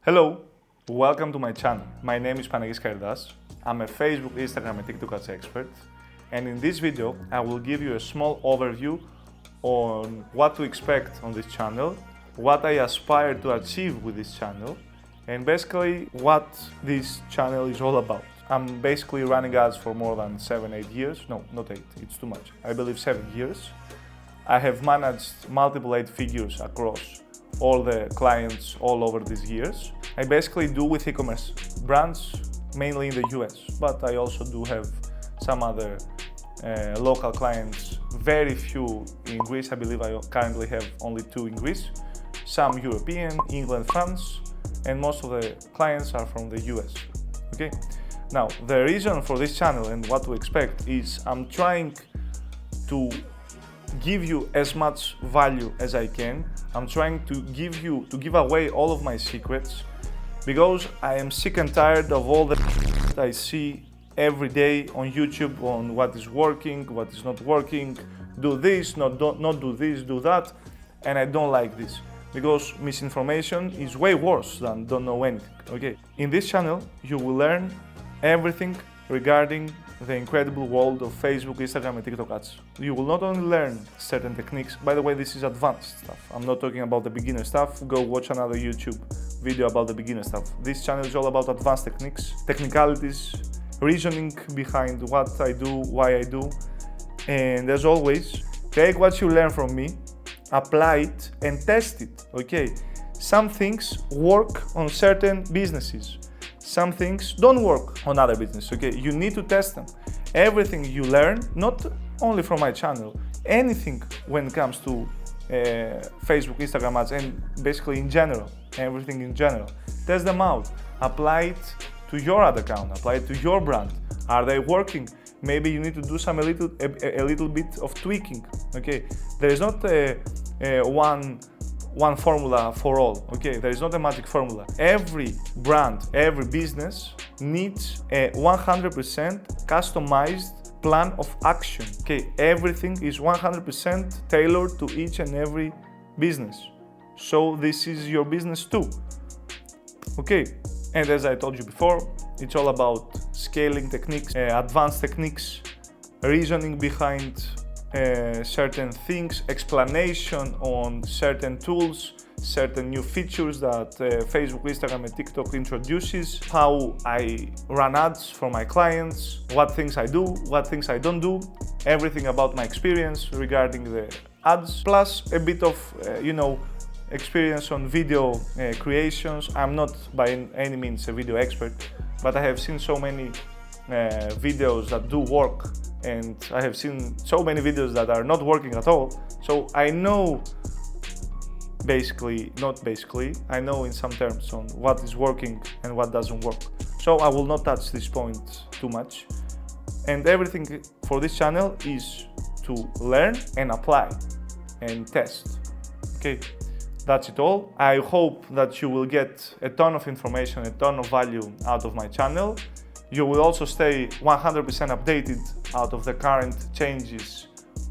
Hello, welcome to my channel. My name is Panagis Karidas. I'm a Facebook, Instagram and TikTok ads expert. And in this video, I will give you a small overview on what to expect on this channel, what I aspire to achieve with this channel, and basically what this channel is all about. I'm basically running ads for more than 7-8 years. No, not 8, it's too much. I believe 7 years. I have managed multiple 8 figures across all the clients all over these years. I basically do with e-commerce brands, mainly in the US, but I also do have some other local clients, very few in Greece. I believe I currently have only 2 in Greece, some European, England, France, and most of the clients are from the US. Okay. Now, the reason for this channel and what to expect is I'm trying to give you as much value as I can. I'm trying to give away all of my secrets because I am sick and tired of all the I see every day on YouTube on what is working, what is not working, do this, not do this, do that, and I don't like this because misinformation is way worse than don't know anything. Okay, in this channel you will learn everything regarding the incredible world of Facebook, Instagram and TikTok ads. You will not only learn certain techniques, by the way, this is advanced stuff. I'm not talking about the beginner stuff. Go watch another YouTube video about the beginner stuff. This channel is all about advanced techniques, technicalities, reasoning behind what I do, why I do. And as always, take what you learn from me, apply it and test it, okay? Some things work on certain businesses. Some things don't work on other businesses, okay? You need to test them. Everything you learn, not only from my channel, anything when it comes to Facebook, Instagram ads, and basically in general, everything in general. Test them out, apply it to your ad account, apply it to your brand. Are they working? Maybe you need to do some a little bit of tweaking, okay? There is not one formula for all, okay? There is not a magic formula. Every brand, every business needs a 100% customized plan of action, okay? Everything is 100% tailored to each and every business. So this is your business too, okay? And as I told you before, it's all about scaling techniques, advanced techniques, reasoning behind certain things, explanation on certain tools, certain new features that Facebook, Instagram and TikTok introduces, how I run ads for my clients, what things I do, what things I don't do, everything about my experience regarding the ads, plus a bit of, experience on video creations. I'm not by any means a video expert, but I have seen so many videos that do work, and I have seen so many videos that are not working at all. So I know I know in some terms on what is working and what doesn't work. So I will not touch this point too much. And everything for this channel is to learn and apply and test. Okay, that's it all. I hope that you will get a ton of information, a ton of value out of my channel. You will also stay 100% updated out of the current changes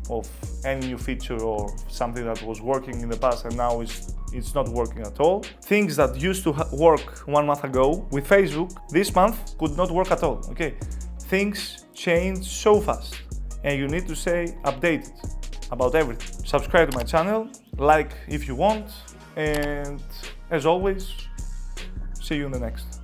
of any new feature or something that was working in the past and now it's not working at all. Things that used to work 1 month ago with Facebook, this month could not work at all, okay? Things change so fast and you need to stay updated about everything. Subscribe to my channel, like if you want, and as always, see you in the next.